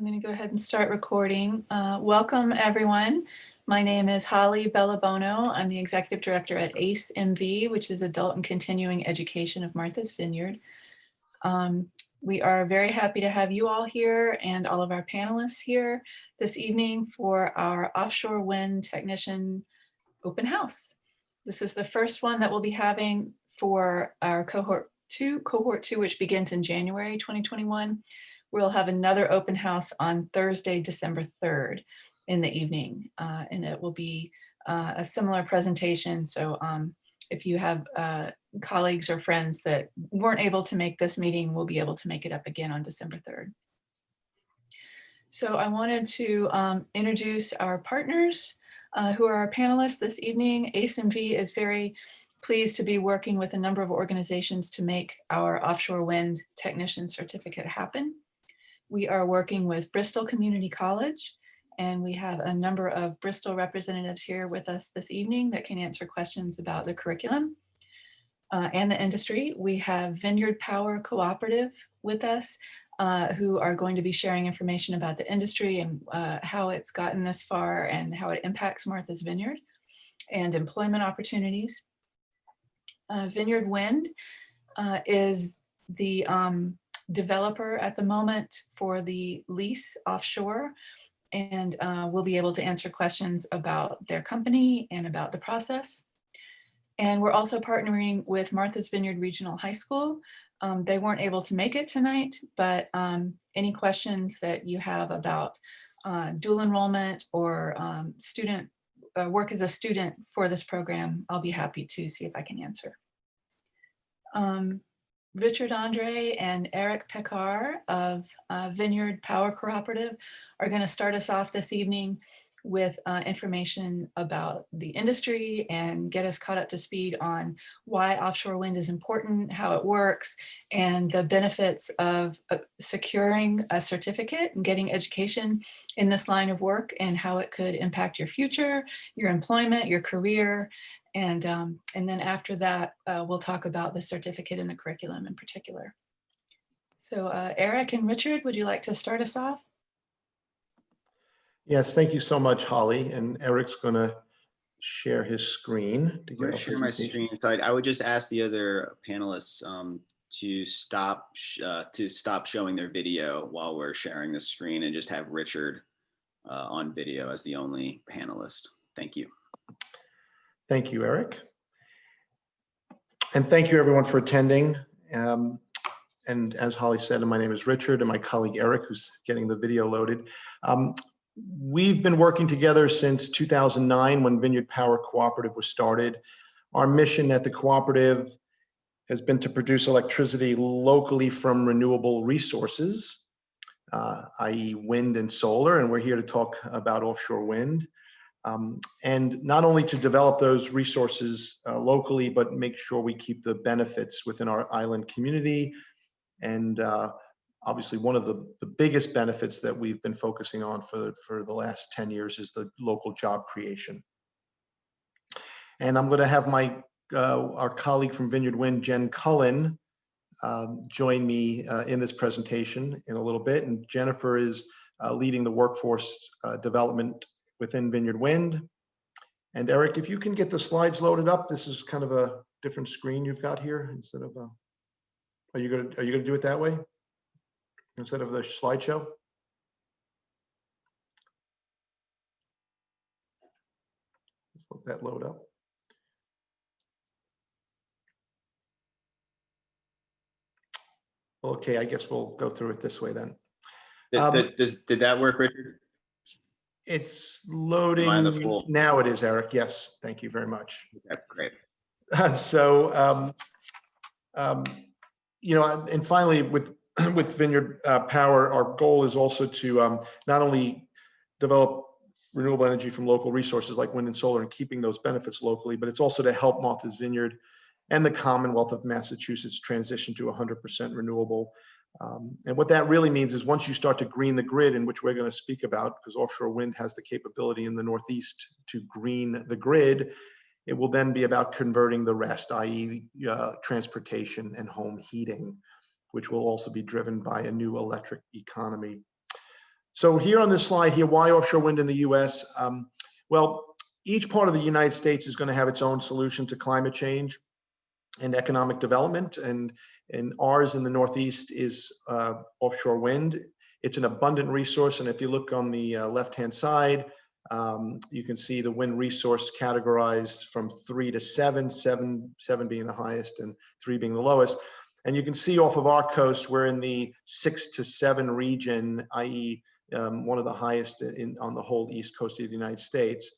I'm going to go ahead and start recording. Welcome, everyone. My name is Holly Bellabono. I'm the Executive Director at ACE MV, which is Adult and Continuing Education of Martha's Vineyard. We are very happy to have you all here and all of our panelists here this evening for our offshore wind technician open house. This is the first one that we'll be having for our cohort two, which begins in January 2021. We'll have another open house on Thursday, December 3rd in the evening, and it will be a similar presentation. So if you have colleagues or friends that weren't able to make this meeting, we'll be able to make it up again on December 3rd. So I wanted to introduce our partners who are our panelists this evening. ACE MV is very pleased to be working with a number of organizations to make our offshore wind technician certificate happen. We are working with Bristol Community College, and we have a number of Bristol representatives here with us this evening that can answer questions about the curriculum and the industry. We have Vineyard Power Cooperative with us, who are going to be sharing information about the industry and how it's gotten this far and how it impacts Martha's Vineyard and employment opportunities. Vineyard Wind is the developer at the moment for the lease offshore, and we'll be able to answer questions about their company and about the process. And we're also partnering with Martha's Vineyard Regional High School. They weren't able to make it tonight, but any questions that you have about dual enrollment or student work as a student for this program, I'll be happy to see if I can answer. Richard Andre and Eric Pekar of Vineyard Power Cooperative are going to start us off this evening with information about the industry and get us caught up to speed on why offshore wind is important, how it works, and the benefits of securing a certificate and getting education in this line of work and how it could impact your future, your employment, your career. And then after that, we'll talk about the certificate and the curriculum in particular. So Eric and Richard, would you like to start us off? Yes, thank you so much, Holly. And Eric's going to share his screen to get I'm share my screen. So I would just ask the other panelists to stop showing their video while we're sharing the screen and just have Richard on video as the only panelist. Thank you. Thank you, Eric. And thank you everyone for attending. And as Holly said, my name is Richard and my colleague Eric, who's getting the video loaded. We've been working together since 2009 when Vineyard Power Cooperative was started. Our mission at the cooperative has been to produce electricity locally from renewable resources, i.e. wind and solar, and we're here to talk about offshore wind. And not only to develop those resources locally, but make sure we keep the benefits within our island community. And obviously one of the biggest benefits that we've been focusing on for the last 10 years is the local job creation. And I'm going to have our colleague from Vineyard Wind, Jen Cullen, join me in this presentation in a little bit. And Jennifer is leading the workforce development within Vineyard Wind. And Eric, if you can get the slides loaded up, this is kind of a different screen you've got here instead of are you gonna do it that way instead of the slideshow? Let's let that load up. Okay, I guess we'll go through it this way then. Did that work, Richard? It's loading now. It is, Eric. Yes, thank you very much. Okay, great. So, you know, and finally, with Vineyard Power, our goal is also to not only develop renewable energy from local resources like wind and solar and keeping those benefits locally, but it's also to help Martha's Vineyard and the Commonwealth of Massachusetts transition to 100% renewable. And what that really means is once you start to green the grid, in which we're going to speak about, because offshore wind has the capability in the Northeast to green the grid, it will then be about converting the rest, i.e. transportation and home heating, which will also be driven by a new electric economy. So here on this slide here, why offshore wind in the US? Well, each part of the United States is going to have its own solution to climate change and economic development. And ours in the Northeast is offshore wind. It's an abundant resource. And if you look on the left-hand side, you can see the wind resource categorized from 3 to 7, 7 being the highest and 3 being the lowest. And you can see off of our coast, we're in the 6 to 7 region, i.e. One of the highest on the whole East Coast of the United States.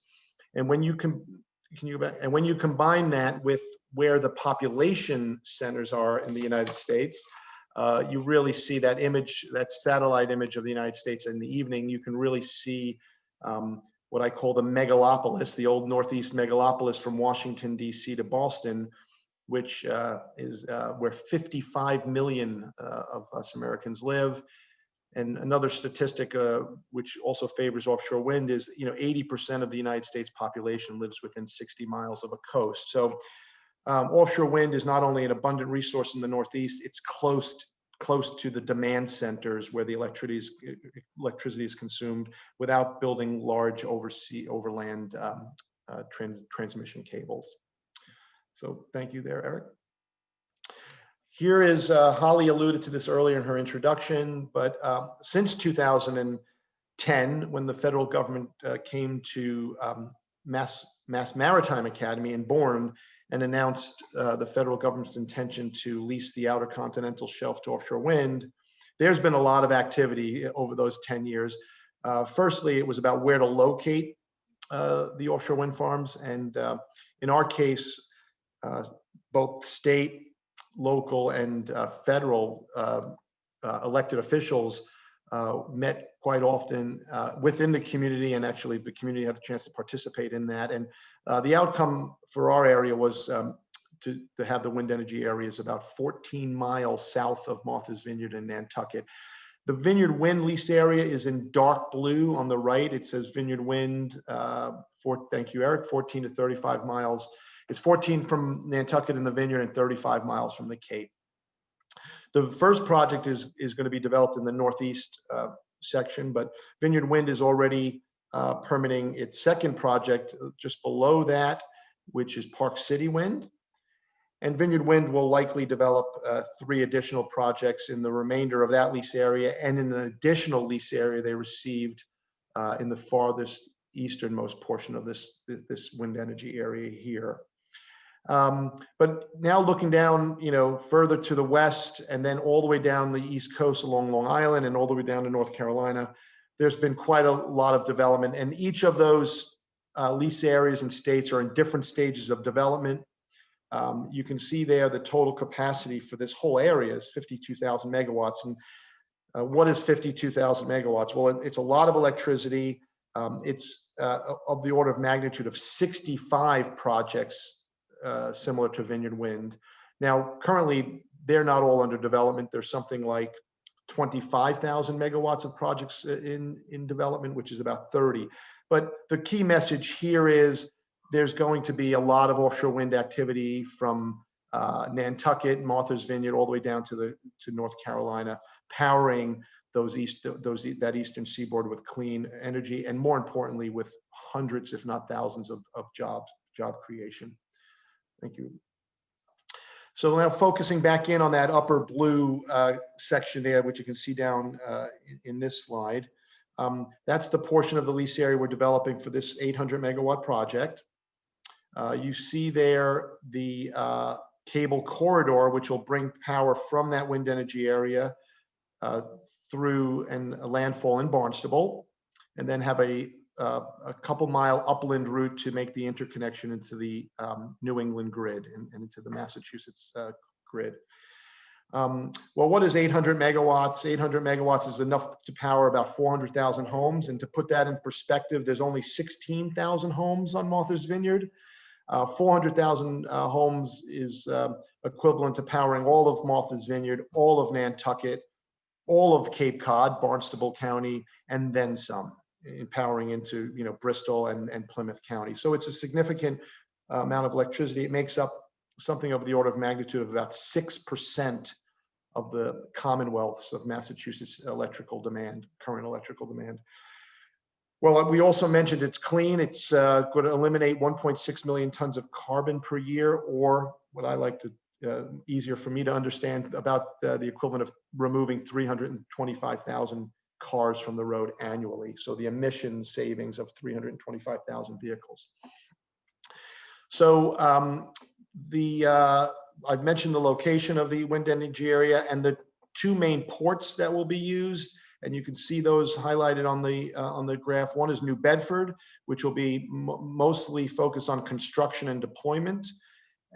And when you when you combine that with where the population centers are in the United States, you really see that image, that satellite image of the United States in the evening. You can really see what I call the megalopolis, the old Northeast megalopolis from Washington, D.C. to Boston, which is where 55 million of us Americans live. And another statistic which also favors offshore wind is, 80% of the United States population lives within 60 miles of a coast. So offshore wind is not only an abundant resource in the Northeast, it's close to the demand centers where the electricity is consumed without building large overland transmission cables. So thank you there, Eric. Here is, Holly alluded to this earlier in her introduction, but since 2010, when the federal government came to Mass Maritime Academy in Bourne and announced the federal government's intention to lease the outer continental shelf to offshore wind, there's been a lot of activity over those 10 years. Firstly, it was about where to locate the offshore wind farms. And in our case, both state, local, and federal elected officials met quite often within the community, and actually the community had a chance to participate in that. And the outcome for our area was to have the wind energy areas about 14 miles south of Martha's Vineyard in Nantucket. The Vineyard Wind lease area is in dark blue on the right. It says Vineyard Wind, thank you, Eric, 14 to 35 miles. It's 14 from Nantucket and the Vineyard and 35 miles from the Cape. The first project is going to be developed in the Northeast section, but Vineyard Wind is already permitting its second project just below that, which is Park City Wind. And Vineyard Wind will likely develop 3 additional projects in the remainder of that lease area and in an additional lease area they received in the farthest easternmost portion of this wind energy area here. But now looking down, further to the west and then all the way down the East Coast along Long Island and all the way down to North Carolina, there's been quite a lot of development. And each of those lease areas and states are in different stages of development. You can see there the total capacity for this whole area is 52,000 megawatts. And what is 52,000 megawatts? Well, it's a lot of electricity. It's of the order of magnitude of 65 projects similar to Vineyard Wind. Now, currently, they're not all under development. There's something like 25,000 megawatts of projects in development, which is about 30. But the key message here is there's going to be a lot of offshore wind activity from Nantucket, Martha's Vineyard, all the way down to North Carolina, powering that eastern seaboard with clean energy, and more importantly, with hundreds, if not thousands, of job creation. Thank you. So now focusing back in on that upper blue section there, which you can see down in this slide. That's the portion of the lease area we're developing for this 800 megawatt project. You see there the cable corridor, which will bring power from that wind energy area through a landfall in Barnstable, and then have a couple mile upland route to make the interconnection into the New England grid and into the Massachusetts grid. Well, what is 800 megawatts? 800 megawatts is enough to power about 400,000 homes. And to put that in perspective, there's only 16,000 homes on Martha's Vineyard. 400,000 homes is equivalent to powering all of Martha's Vineyard, all of Nantucket, all of Cape Cod, Barnstable County, and then some, empowering into Bristol and Plymouth County. So it's a significant amount of electricity. It makes up something of the order of magnitude of about 6% of the commonwealths of Massachusetts electrical demand, current electrical demand. Well, we also mentioned it's clean. It's going to eliminate 1.6 million tons of carbon per year, or what I like to, easier for me to understand, about the equivalent of removing 325,000 cars from the road annually. So the emission savings of 325,000 vehicles. So I've mentioned the location of the wind energy area and the two main ports that will be used. And you can see those highlighted on the graph. One is New Bedford, which will be mostly focused on construction and deployment,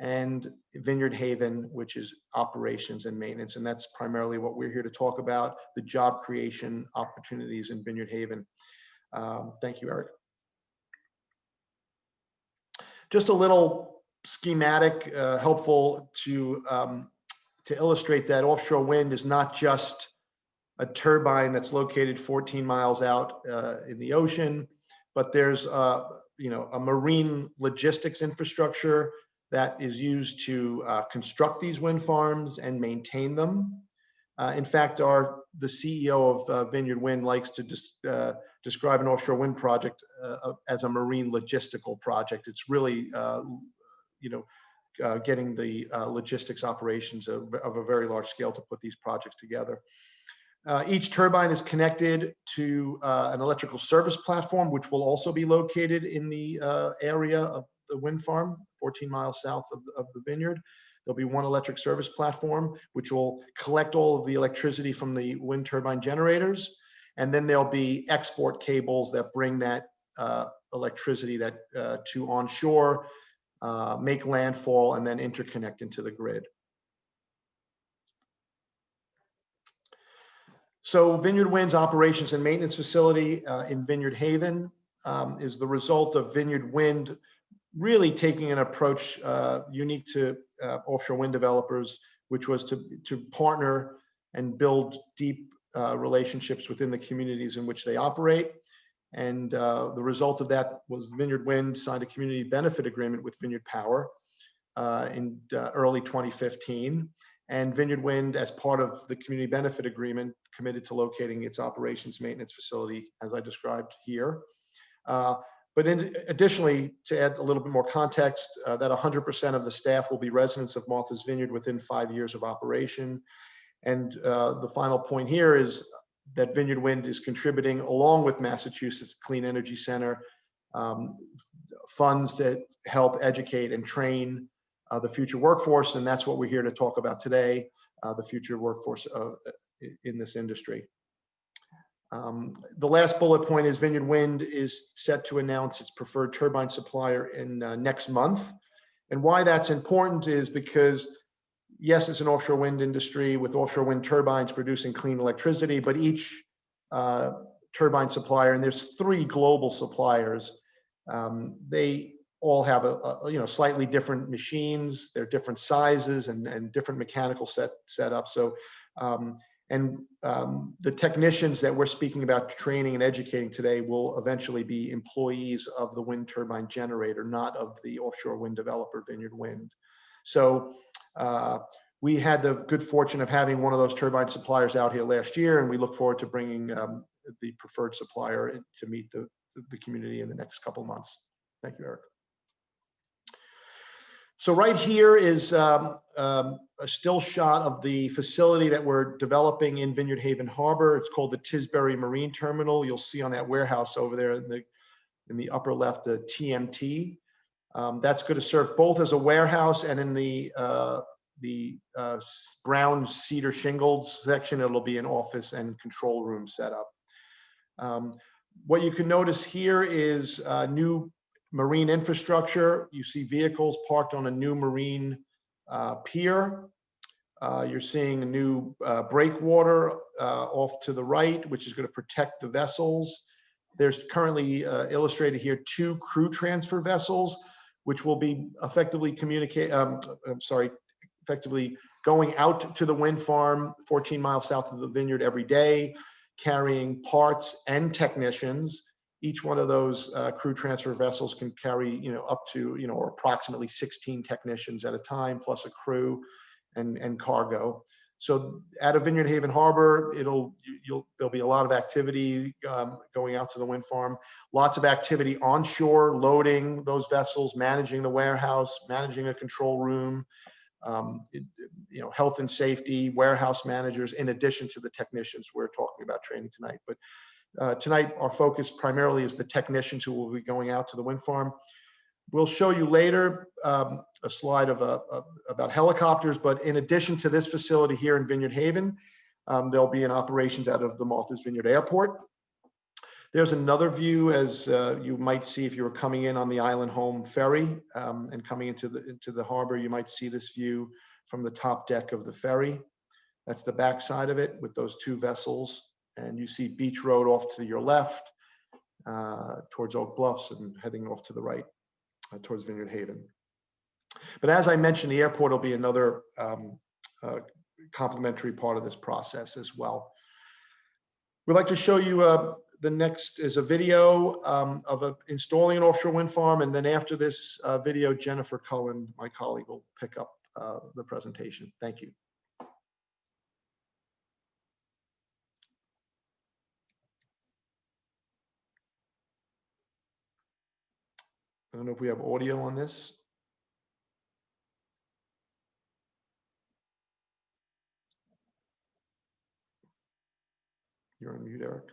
and Vineyard Haven, which is operations and maintenance. And that's primarily what we're here to talk about, the job creation opportunities in Vineyard Haven. Thank you, Eric. Just a little schematic helpful to illustrate that offshore wind is not just a turbine that's located 14 miles out in the ocean, but there's a marine logistics infrastructure that is used to construct these wind farms and maintain them. In fact, the CEO of Vineyard Wind likes to describe an offshore wind project as a marine logistical project. It's really, getting the logistics operations of a very large scale to put these projects together. Each turbine is connected to an electrical service platform, which will also be located in the area of the wind farm, 14 miles south of the vineyard. There'll be one electric service platform, which will collect all of the electricity from the wind turbine generators. And then there'll be export cables that bring that electricity to onshore, make landfall, and then interconnect into the grid. So Vineyard Wind's operations and maintenance facility in Vineyard Haven is the result of Vineyard Wind really taking an approach unique to offshore wind developers, which was to partner and build deep relationships within the communities in which they operate. And the result of that was Vineyard Wind signed a community benefit agreement with Vineyard Power in early 2015. And Vineyard Wind, as part of the community benefit agreement, committed to locating its operations maintenance facility, as I described here. But additionally, to add a little bit more context, that 100% of the staff will be residents of Martha's Vineyard within 5 years of operation. And the final point here is that Vineyard Wind is contributing, along with Massachusetts Clean Energy Center, funds to help educate and train the future workforce. And that's what we're here to talk about today, the future workforce in this industry. The last bullet point is Vineyard Wind is set to announce its preferred turbine supplier in next month. And why that's important is because, yes, it's an offshore wind industry with offshore wind turbines producing clean electricity, but each turbine supplier, and there's 3 global suppliers, they all have slightly different machines, they're different sizes and different mechanical setup. So the technicians that we're speaking about training and educating today will eventually be employees of the wind turbine generator, not of the offshore wind developer, Vineyard Wind. So we had the good fortune of having one of those turbine suppliers out here last year, and we look forward to bringing the preferred supplier to meet the community in the next couple of months. Thank you, Eric. So right here is a still shot of the facility that we're developing in Vineyard Haven Harbor. It's called the Tisbury Marine Terminal. You'll see on that warehouse over there in the upper left, the TMT. That's going to serve both as a warehouse and in the brown cedar shingles section, it'll be an office and control room setup. What you can notice here is new marine infrastructure. You see vehicles parked on a new marine pier. You're seeing a new breakwater off to the right, which is going to protect the vessels. There's currently illustrated here 2 crew transfer vessels, which will be effectively going out to the wind farm 14 miles south of the vineyard every day, carrying parts and technicians. Each one of those crew transfer vessels can carry, up to, or approximately 16 technicians at a time, plus a crew and cargo. So out of Vineyard Haven Harbor, there'll be a lot of activity going out to the wind farm. Lots of activity onshore, loading those vessels, managing the warehouse, managing a control room, health and safety, warehouse managers, in addition to the technicians we're talking about training tonight. But tonight, our focus primarily is the technicians who will be going out to the wind farm. We'll show you later a slide about helicopters, but in addition to this facility here in Vineyard Haven, there'll be an operations out of the Martha's Vineyard Airport. There's another view, as you might see if you were coming in on the Island Home ferry and coming into the harbor. You might see this view from the top deck of the ferry. That's the back side of it with those two vessels. And you see Beach Road off to your left towards Oak Bluffs and heading off to the right towards Vineyard Haven. But as I mentioned, the airport will be another complementary part of this process as well. We'd like to show you the next is a video of installing an offshore wind farm. And then after this video, Jennifer Cullen, my colleague, will pick up the presentation. Thank you. I don't know if we have audio on this. You're on mute, Eric.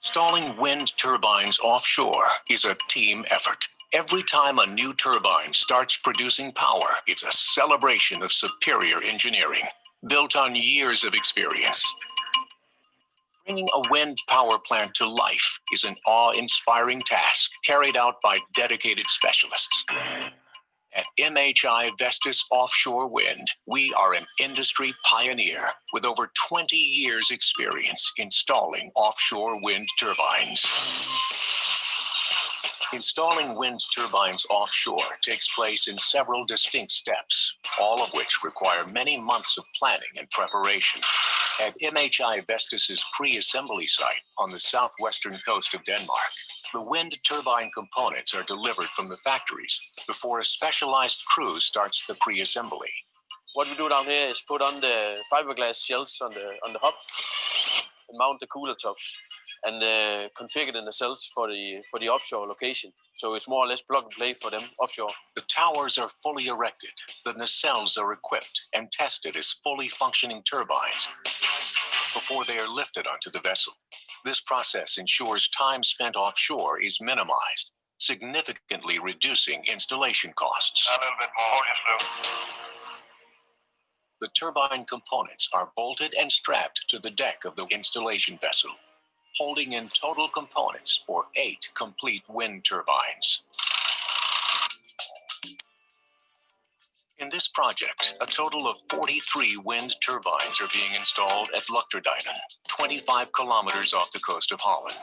Installing wind turbines offshore is a team effort. Every time a new turbine starts producing power, it's a celebration of superior engineering, built on years of experience. Bringing a wind power plant to life is an awe-inspiring task carried out by dedicated specialists. At MHI Vestas Offshore Wind, we are an industry pioneer with over 20 years' experience installing offshore wind turbines. Installing wind turbines offshore takes place in several distinct steps, all of which require many months of planning and preparation. At MHI Vestas's pre-assembly site on the southwestern coast of Denmark, the wind turbine components are delivered from the factories before a specialized crew starts the pre-assembly. What we do down here is put on the fiberglass shells on the hub and mount the cooler tops and configure the nacelles for the offshore location. So it's more or less plug and play for them offshore. The towers are fully erected, the nacelles are equipped and tested as fully functioning turbines before they are lifted onto the vessel. This process ensures time spent offshore is minimized, significantly reducing installation costs. A little bit more, yes, The turbine components are bolted and strapped to the deck of the installation vessel, holding in total components for 8 complete wind turbines. In this project, a total of 43 wind turbines are being installed at Luchterdijnen, 25 kilometers off the coast of Holland.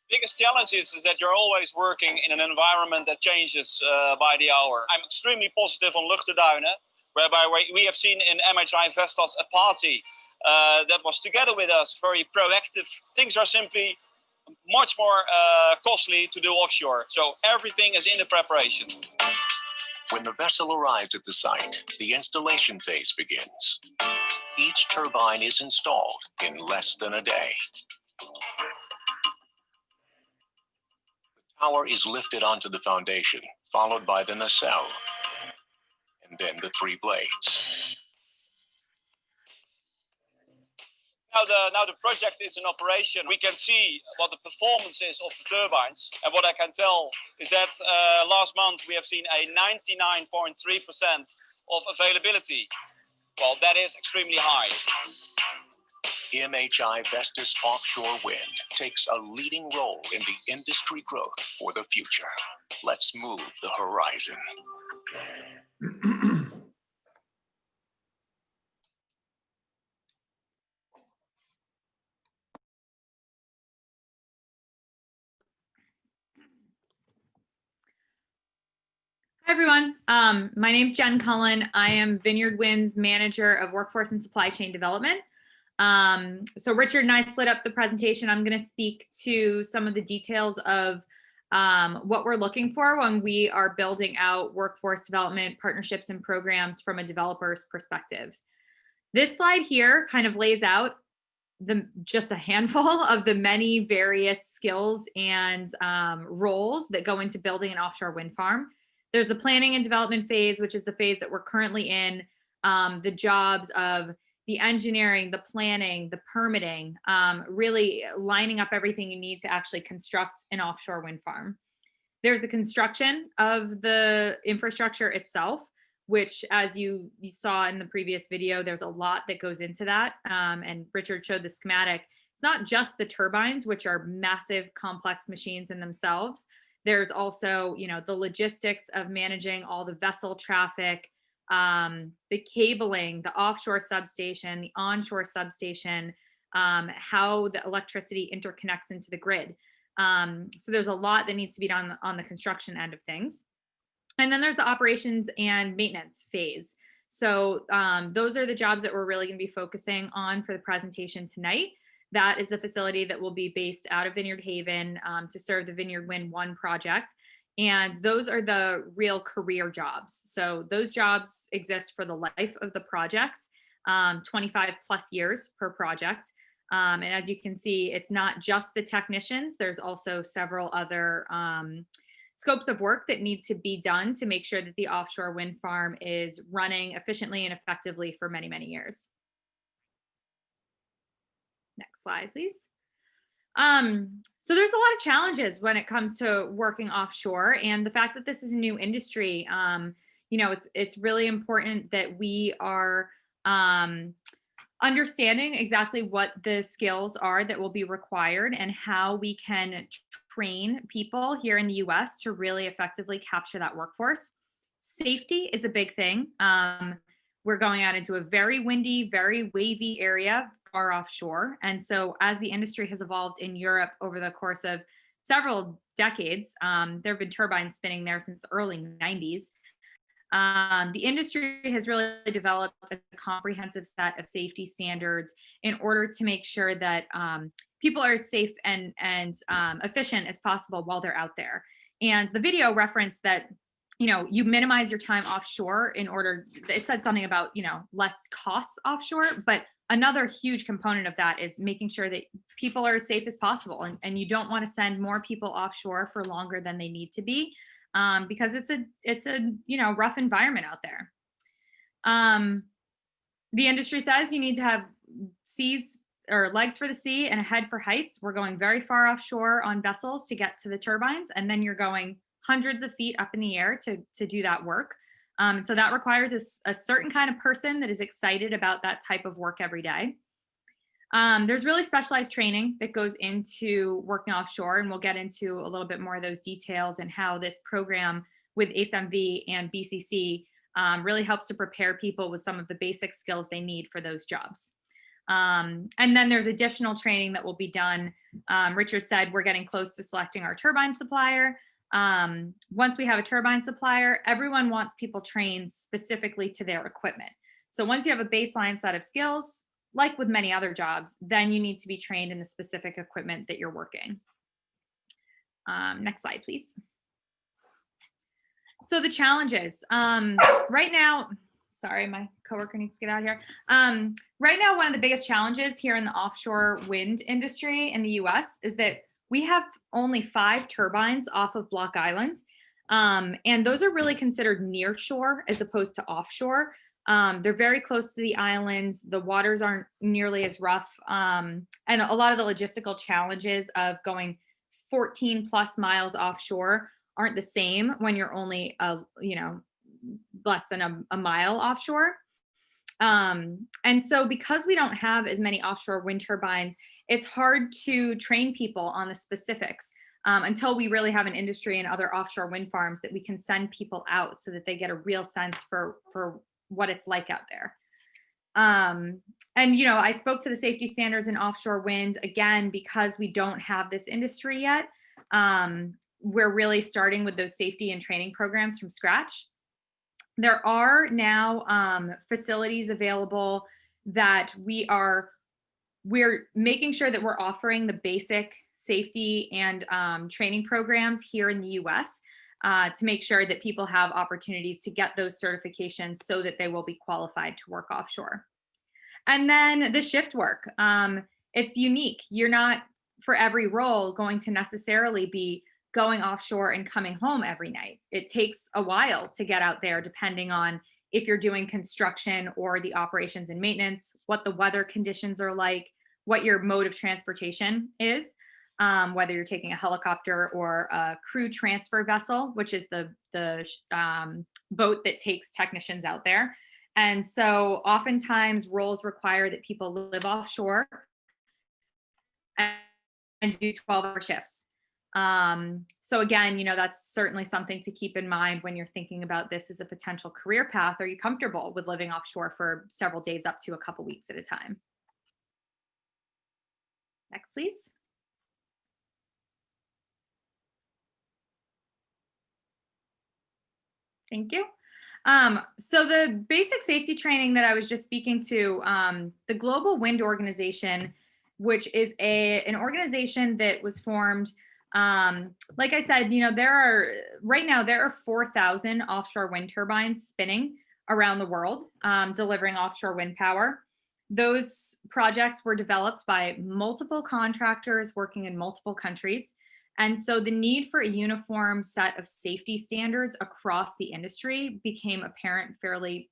Biggest challenge is that you're always working in an environment that changes by the hour. I'm extremely positive on Luchterdijnen, whereby we have seen in MHI Vestas a party that was together with us, very proactive. Things are simply much more costly to do offshore. So everything is in the preparation. When the vessel arrives at the site, the installation phase begins. Each turbine is installed in less than a day. The tower is lifted onto the foundation, followed by the nacelle, and then the 3 blades. Now the project is in operation. We can see what the performance is of the turbines. And what I can tell is that last month we have seen a 99.3% of availability. Well, that is extremely high. MHI Vestas Offshore Wind takes a leading role in the industry growth for the future. Let's move the horizon. Hi, everyone. My name's Jen Cullen. I am Vineyard Wind's Manager of Workforce and Supply Chain Development. So Richard and I split up the presentation. I'm going to speak to some of the details of what we're looking for when we are building out workforce development partnerships and programs from a developer's perspective. This slide here kind of lays out just a handful of the many various skills and roles that go into building an offshore wind farm. There's the planning and development phase, which is the phase that we're currently in, the jobs of the engineering, the planning, the permitting, really lining up everything you need to actually construct an offshore wind farm. There's the construction of the infrastructure itself, which, as you saw in the previous video, there's a lot that goes into that. And Richard showed the schematic. It's not just the turbines, which are massive, complex machines in themselves. There's also, the logistics of managing all the vessel traffic, the cabling, the offshore substation, the onshore substation, how the electricity interconnects into the grid. So there's a lot that needs to be done on the construction end of things. And then there's the operations and maintenance phase. So those are the jobs that we're really going to be focusing on for the presentation tonight. That is the facility that will be based out of Vineyard Haven to serve the Vineyard Wind 1 project. And those are the real career jobs. So those jobs exist for the life of the projects, 25 plus years per project. And as you can see, it's not just the technicians. There's also several other scopes of work that need to be done to make sure that the offshore wind farm is running efficiently and effectively for many, many years. Next slide, please. So there's a lot of challenges when it comes to working offshore, and the fact that this is a new industry, it's really important that we are understanding exactly what the skills are that will be required and how we can train people here in the US to really effectively capture that workforce. Safety is a big thing. We're going out into a very windy, very wavy area far offshore. And so as the industry has evolved in Europe over the course of several decades, there have been turbines spinning there since the early 90s. The industry has really developed a comprehensive set of safety standards in order to make sure that people are as safe and efficient as possible while they're out there. And the video referenced that, you minimize your time offshore in order, it said something about, less costs offshore, but another huge component of that is making sure that people are as safe as possible. And you don't want to send more people offshore for longer than they need to be. Because it's a rough environment out there. The industry says you need to have seas or legs for the sea and a head for heights. We're going very far offshore on vessels to get to the turbines, and then you're going hundreds of feet up in the air to do that work. So that requires a certain kind of person that is excited about that type of work every day. There's really specialized training that goes into working offshore, and we'll get into a little bit more of those details and how this program with ACE-MV and BCC really helps to prepare people with some of the basic skills they need for those jobs. And then there's additional training that will be done. Richard said we're getting close to selecting our turbine supplier. Once we have a turbine supplier, everyone wants people trained specifically to their equipment. So once you have a baseline set of skills, like with many other jobs, then you need to be trained in the specific equipment that you're working. Next slide, please. So the challenges. Right now, sorry, my coworker needs to get out of here. Right now, one of the biggest challenges here in the offshore wind industry in the US is that we have only 5 turbines off of Block Islands. And those are really considered near shore as opposed to offshore. They're very close to the islands. The waters aren't nearly as rough. And a lot of the logistical challenges of going 14 plus miles offshore aren't the same when you're only, less than a mile offshore. And so because we don't have as many offshore wind turbines, it's hard to train people on the specifics until we really have an industry and other offshore wind farms that we can send people out so that they get a real sense for what it's like out there. And, I spoke to the safety standards in offshore wind, again, because we don't have this industry yet. we're really starting with those safety and training programs from scratch. There are now facilities available that we're making sure that we're offering the basic safety and training programs here in the US to make sure that people have opportunities to get those certifications so that they will be qualified to work offshore. And then the shift work, it's unique. You're not, for every role, going to necessarily be going offshore and coming home every night. It takes a while to get out there, depending on if you're doing construction or the operations and maintenance, what the weather conditions are like, what your mode of transportation is, whether you're taking a helicopter or a crew transfer vessel, which is the boat that takes technicians out there. And so oftentimes roles require that people live offshore and do 12-hour shifts. So again, that's certainly something to keep in mind when you're thinking about this as a potential career path. Are you comfortable with living offshore for several days up to a couple weeks at a time? Next, please. Thank you. So the basic safety training that I was just speaking to, the Global Wind Organization, which is an organization that was formed, like I said, right now there are 4,000 offshore wind turbines spinning around the world, delivering offshore wind power. Those projects were developed by multiple contractors working in multiple countries. And so the need for a uniform set of safety standards across the industry became apparent fairly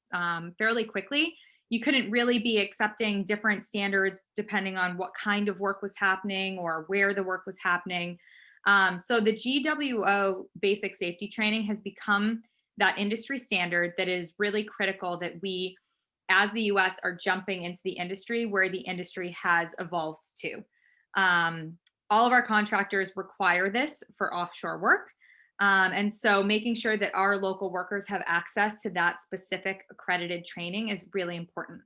quickly. You couldn't really be accepting different standards depending on what kind of work was happening or where the work was happening. So the GWO basic safety training has become that industry standard that is really critical that we, as the US, are jumping into the industry where the industry has evolved to. All of our contractors require this for offshore work. And so making sure that our local workers have access to that specific accredited training is really important.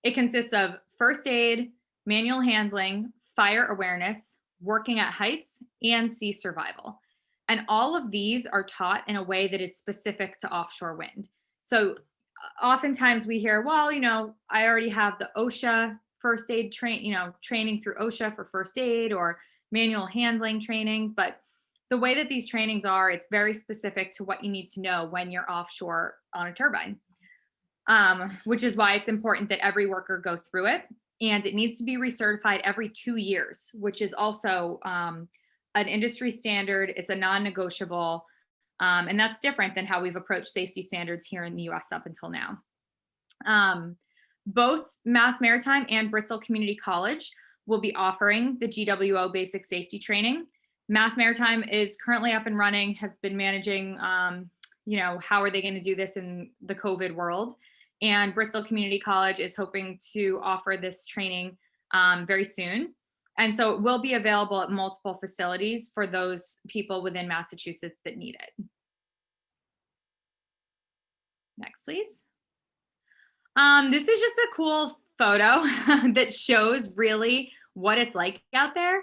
It consists of first aid, manual handling, fire awareness, working at heights, and sea survival. And all of these are taught in a way that is specific to offshore wind. So oftentimes we hear, well, I already have the OSHA first aid training through OSHA for first aid or manual handling trainings. But the way that these trainings are, it's very specific to what you need to know when you're offshore on a turbine, which is why it's important that every worker go through it. And it needs to be recertified every 2 years, which is also an industry standard. It's a non-negotiable. And that's different than how we've approached safety standards here in the US up until now. Both Mass Maritime and Bristol Community College will be offering the GWO basic safety training. Mass Maritime is currently up and running, have been managing, how are they going to do this in the COVID world? And Bristol Community College is hoping to offer this training very soon. And so it will be available at multiple facilities for those people within Massachusetts that need it. Next, please. This is just a cool photo that shows really what it's like out there.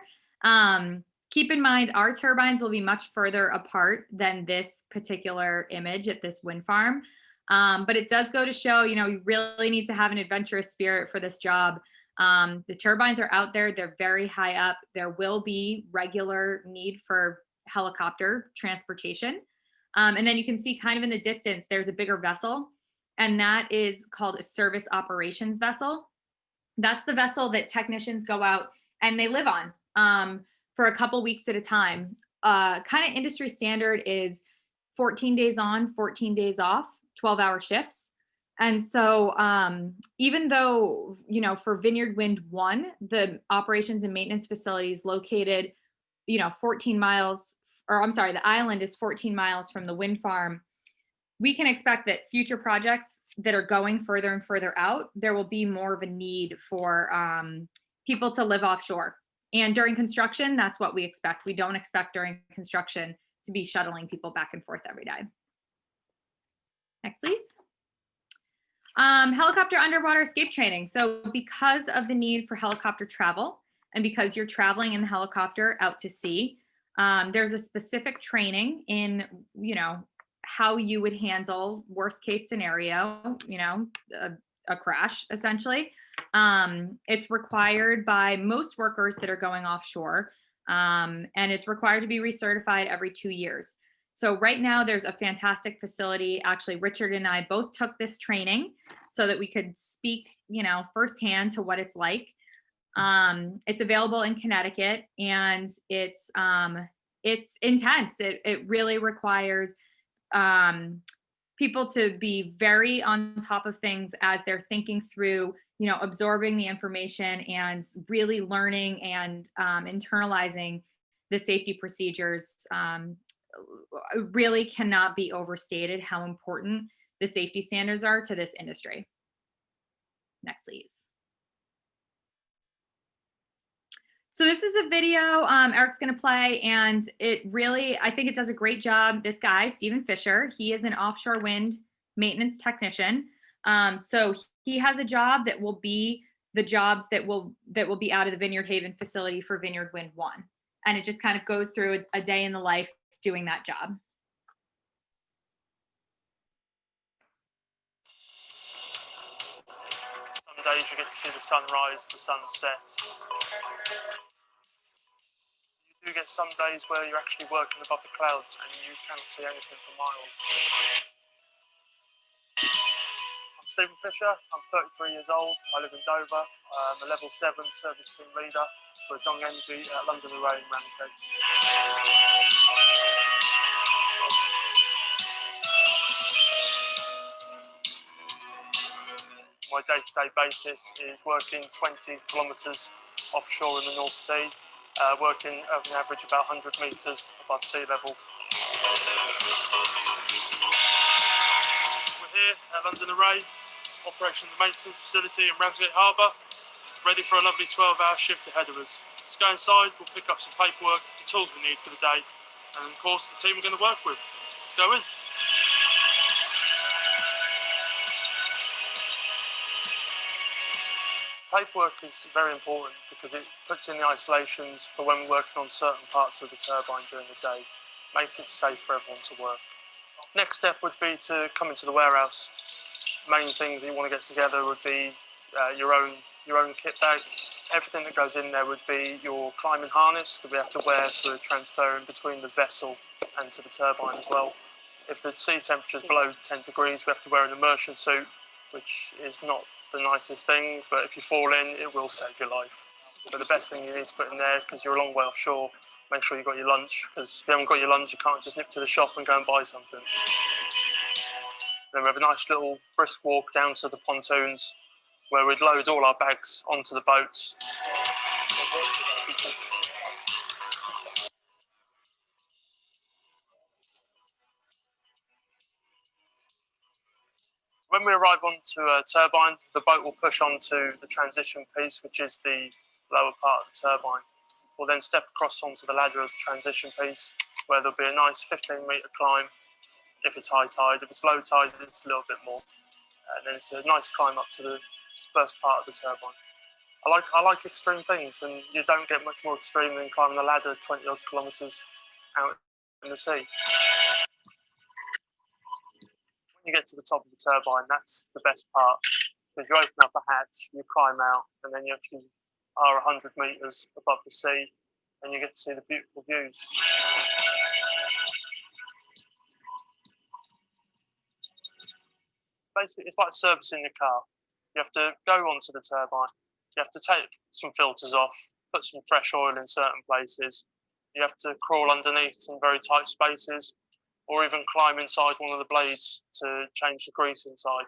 Keep in mind, our turbines will be much further apart than this particular image at this wind farm. But it does go to show, you really need to have an adventurous spirit for this job. The turbines are out there. They're very high up. There will be regular need for helicopter transportation. And then you can see kind of in the distance, there's a bigger vessel. And that is called a service operations vessel. That's the vessel that technicians go out and they live on for a couple weeks at a time. Kind of industry standard is 14 days on, 14 days off, 12-hour shifts. And so even though, for Vineyard Wind 1, the operations and maintenance facility is located, 14 miles, or I'm sorry, the island is 14 miles from the wind farm, we can expect that future projects that are going further and further out, there will be more of a need for people to live offshore. And during construction, that's what we expect. We don't expect during construction to be shuttling people back and forth every day. Next, please. Helicopter underwater escape training. So because of the need for helicopter travel, and because you're traveling in the helicopter out to sea, There's a specific training in, how you would handle worst case scenario, a crash essentially. It's required by most workers that are going offshore, and it's required to be recertified every 2 years. So right now there's a fantastic facility. Actually, Richard and I both took this training so that we could speak, firsthand to what it's like. It's available in Connecticut, and it's intense. It really requires people to be very on top of things as they're thinking through, absorbing the information and really learning and internalizing the safety procedures. Really cannot be overstated how important the safety standards are to this industry. Next, please. So this is a video Eric's going to play, and it really, I think it does a great job. This guy, Stephen Fisher, he is an offshore wind maintenance technician. So he has a job that will be the jobs that will be out of the Vineyard Haven facility for Vineyard Wind 1. And it just kind of goes through a day in the life doing that job. Some days you get to see the sunrise, the sunset. You do get some days where you're actually working above the clouds and you cannot see anything for miles. I'm Stephen Fisher, I'm 33 years old, I live in Dover. I'm a level 7 service team leader for Dong Energy at London Array in Ramsgate. My day-to-day basis is working 20 kilometres offshore in the North Sea, working at an average about 100 metres above sea level. We're here at London Array, operating the maintenance facility in Ramsgate Harbour, ready for a lovely 12-hour shift ahead of us. Let's go inside, we'll pick up some paperwork, the tools we need for the day, and of course the team we're going to work with. Let's go in. Paperwork is very important because it puts in the isolations for when we're working on certain parts of the turbine during the day. Makes it safe for everyone to work. Next step would be to come into the warehouse. Main thing that you want to get together would be your own kit bag. Everything that goes in there would be your climbing harness that we have to wear for transferring between the vessel and to the turbine as well. If the sea temperature is below 10 degrees, we have to wear an immersion suit, which is not the nicest thing, but if you fall in, it will save your life. But the best thing you need to put in there, because you're a long way offshore, make sure you've got your lunch, because if you haven't got your lunch, you can't just nip to the shop and go and buy something. Then we have a nice little brisk walk down to the pontoons, where we'd load all our bags onto the boats. When we arrive onto a turbine, the boat will push onto the transition piece, which is the lower part of the turbine. We'll then step across onto the ladder of the transition piece, where there'll be a nice 15-metre climb if it's high tide. If it's low tide, it's a little bit more. And then it's a nice climb up to the first part of the turbine. I like extreme things, and you don't get much more extreme than climbing a ladder 20-odd kilometres out in the sea. When you get to the top of the turbine, that's the best part, because you open up a hatch, you climb out, and then you actually are 100 metres above the sea, and you get to see the beautiful views. Basically, it's like servicing your car. You have to go onto the turbine, you have to take some filters off, put some fresh oil in certain places, you have to crawl underneath some very tight spaces, or even climb inside one of the blades to change the grease inside.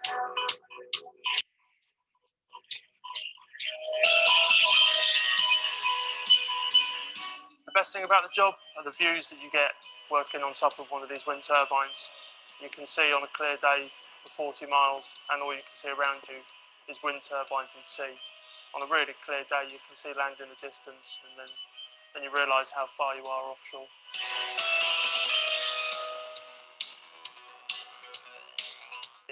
The best thing about the job are the views that you get working on top of one of these wind turbines. You can see on a clear day for 40 miles, and all you can see around you is wind turbines and sea. On a really clear day, you can see land in the distance, and then you realise how far you are offshore.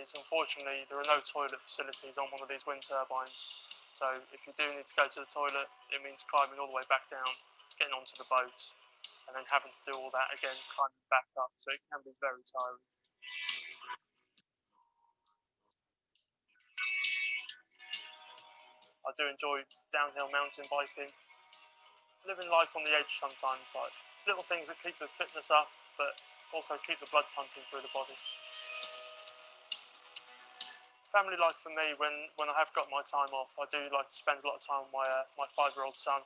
Unfortunately, there are no toilet facilities on one of these wind turbines. So if you do need to go to the toilet, it means climbing all the way back down getting onto the boat, and then having to do all that again, climbing back up. So it can be very tiring. I do enjoy downhill mountain biking, living life on the edge sometimes, like little things that keep the fitness up, but also keep the blood pumping through the body. Family life for me, when I have got my time off, I do like to spend a lot of time with my 5-year-old son.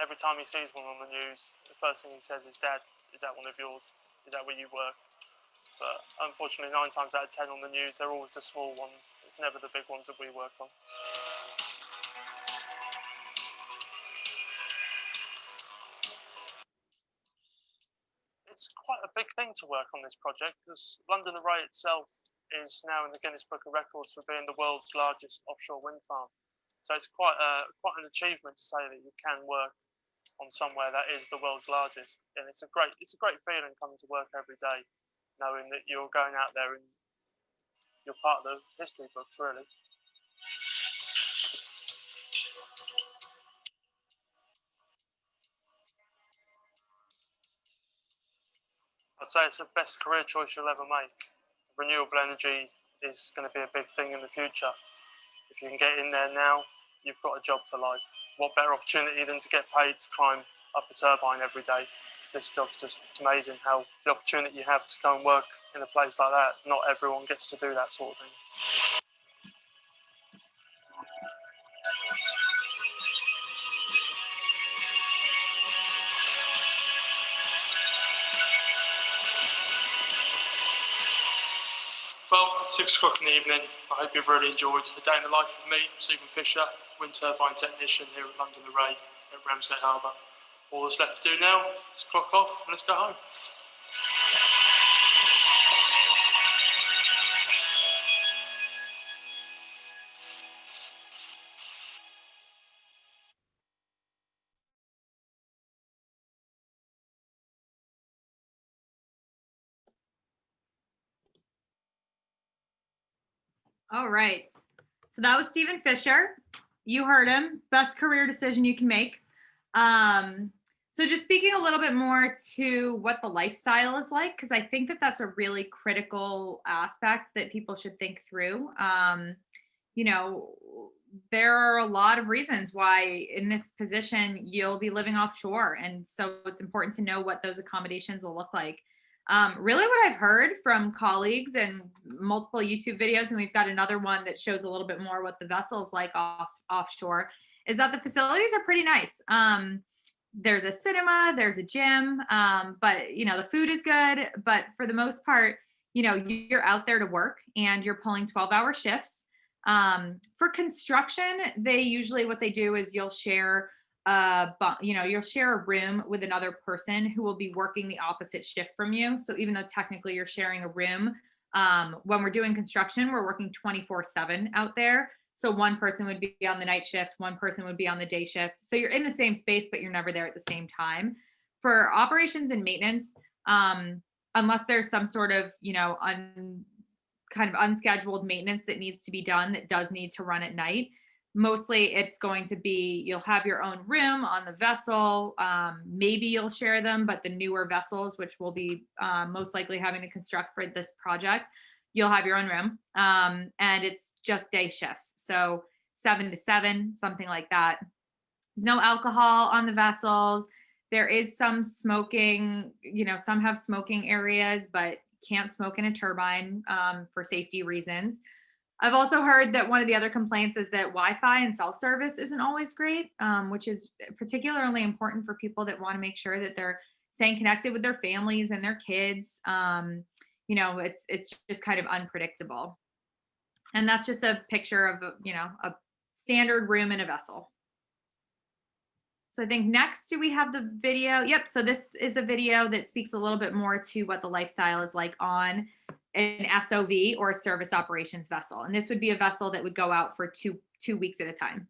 Every time he sees one on the news, the first thing he says is, "Dad, is that one of yours? Is that where you work?" But unfortunately, 9 times out of 10 on the news, they're always the small ones. It's never the big ones that we work on. It's quite a big thing to work on this project because London Array itself is now in the Guinness Book of Records for being the world's largest offshore wind farm. So it's quite an achievement to say that you can work on somewhere that is the world's largest, and it's a great feeling coming to work every day, knowing that you're going out there and you're part of the history books, really. I'd say it's the best career choice you'll ever make. Renewable energy is going to be a big thing in the future. If you can get in there now, you've got a job for life. What better opportunity than to get paid to climb up a turbine every day? This job's just amazing, how the opportunity you have to go and work in a place like that. Not everyone gets to do that sort of thing. Well, it's 6 o'clock in the evening. I hope you've really enjoyed a day in the life of me, Stephen Fisher, wind turbine technician here at London Array at Ramsgate Harbour. All that's left to do now is clock off and let's go home. All right. So that was Stephen Fisher. You heard him. Best career decision you can make. So just speaking a little bit more to what the lifestyle is like, because I think that that's a really critical aspect that people should think through. You know, there are a lot of reasons why in this position you'll be living offshore. And so it's important to know what those accommodations will look like. Really what I've heard from colleagues and multiple YouTube videos, and we've got another one that shows a little bit more what the vessel's like offshore, is that the facilities are pretty nice. There's a cinema, there's a gym, but you know, the food is good, but for the most part, you know, you're out there to work and you're pulling 12-hour shifts. For construction, they usually, what they do is you'll share you'll share a room with another person who will be working the opposite shift from you. So even though technically you're sharing a room, when we're doing construction, we're working 24/7 out there. So one person would be on the night shift, one person would be on the day shift. So you're in the same space, but you're never there at the same time. For operations and maintenance, unless there's some sort of, you know, kind of unscheduled maintenance that needs to be done that does need to run at night, mostly it's going to be, you'll have your own room on the vessel. Maybe you'll share them, but the newer vessels, which we'll be most likely having to construct for this project, you'll have your own room. And it's just day shifts. So 7 to 7, something like that. There's no alcohol on the vessels. There is some smoking, you know, some have smoking areas, but can't smoke in a turbine for safety reasons. I've also heard that one of the other complaints is that Wi-Fi and self-service isn't always great, which is particularly important for people that want to make sure that they're staying connected with their families and their kids. You know, it's just kind of unpredictable. And that's just a picture of, you know, a standard room in a vessel. So I think next, do we have the video? Yep. So this is a video that speaks a little bit more to what the lifestyle is like on an SOV or a service operations vessel. And this would be a vessel that would go out for two weeks at a time.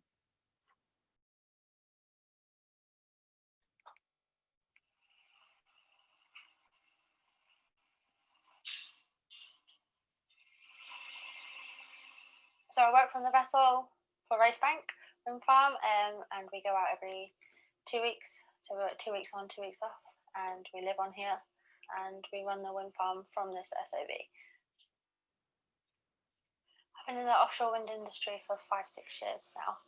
So I work from the vessel for Racebank Wind Farm, and we go out every 2 weeks So we work 2 weeks on, 2 weeks off, and we live on here, and we run the wind farm from this SOV. I've been in the offshore wind industry for 5-6 years now.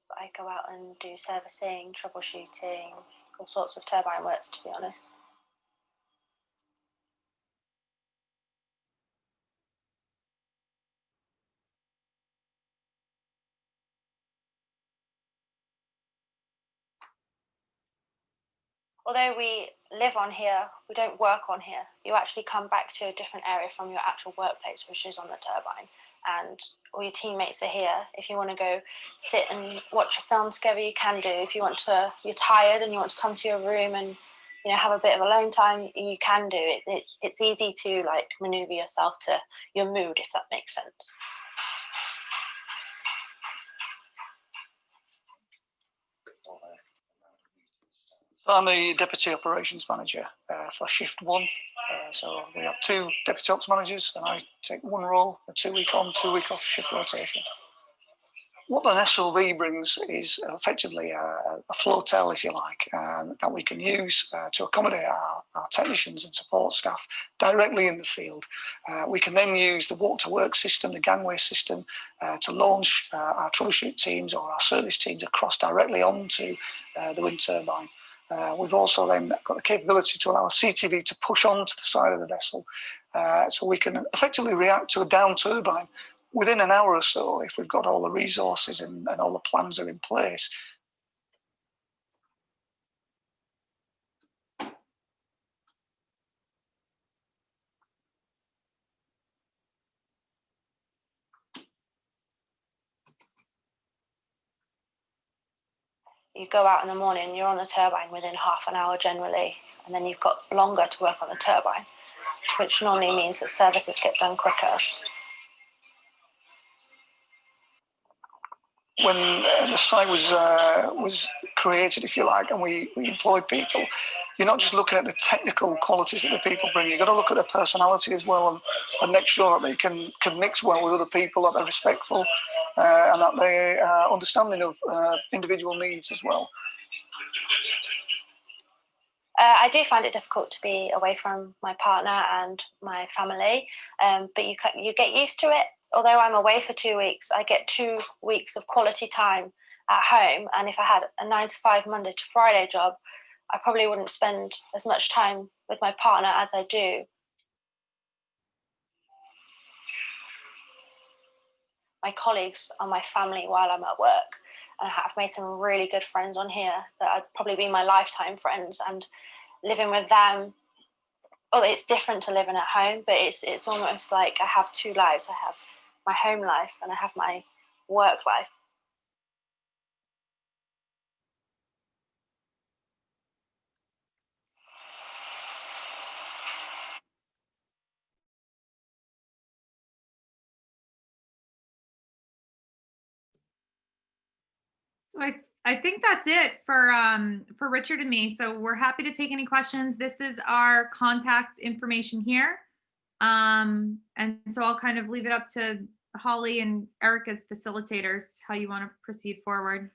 But I go out and do servicing, troubleshooting, all sorts of turbine works, to be honest. Although we live on here, we don't work on here. You actually come back to a different area from your actual workplace, which is on the turbine. And all your teammates are here. If you want to go sit and watch a film together, you can do. If you're tired and you want to come to your room and have a bit of alone time, you can do it. It's easy to like maneuver yourself to your mood, if that makes sense. I'm the Deputy Operations Manager for Shift 1. So we have 2 Deputy Ops Managers, and I take one role, a 2-week on, 2-week off shift rotation. What an SOV brings is effectively a flotel, if you like, that we can use to accommodate our technicians and support staff directly in the field. We can then use the walk-to-work system, the gangway system, to launch our troubleshoot teams or our service teams across directly onto the wind turbine. We've also then got the capability to allow a CTV to push onto the side of the vessel, so we can effectively react to a down turbine within an hour or so if we've got all the resources and all the plans are in place. You go out in the morning, you're on the turbine within half an hour generally, and then you've got longer to work on the turbine, which normally means that services get done quicker. When the site was created, if you like, and we employed people, you're not just looking at the technical qualities that the people bring, you've got to look at their personality as well and make sure that they can mix well with other people, that they're respectful, and that they are understanding of individual needs as well. I do find it difficult to be away from my partner and my family, but you get used to it. Although I'm away for 2 weeks, I get 2 weeks of quality time at home. And if I had a 9-to-5 Monday to Friday job, I probably wouldn't spend as much time with my partner as I do. My colleagues are my family while I'm at work. And I have made some really good friends on here that I'd probably be my lifetime friends, and living with them, it's different to living at home, but it's almost like I have 2 lives. I have my home life and I have my work life. So I think that's it for Richard and me. So we're happy to take any questions. This is our contact information here. And so I'll kind of leave it up to Holly and Eric as facilitators, how you want to proceed forward.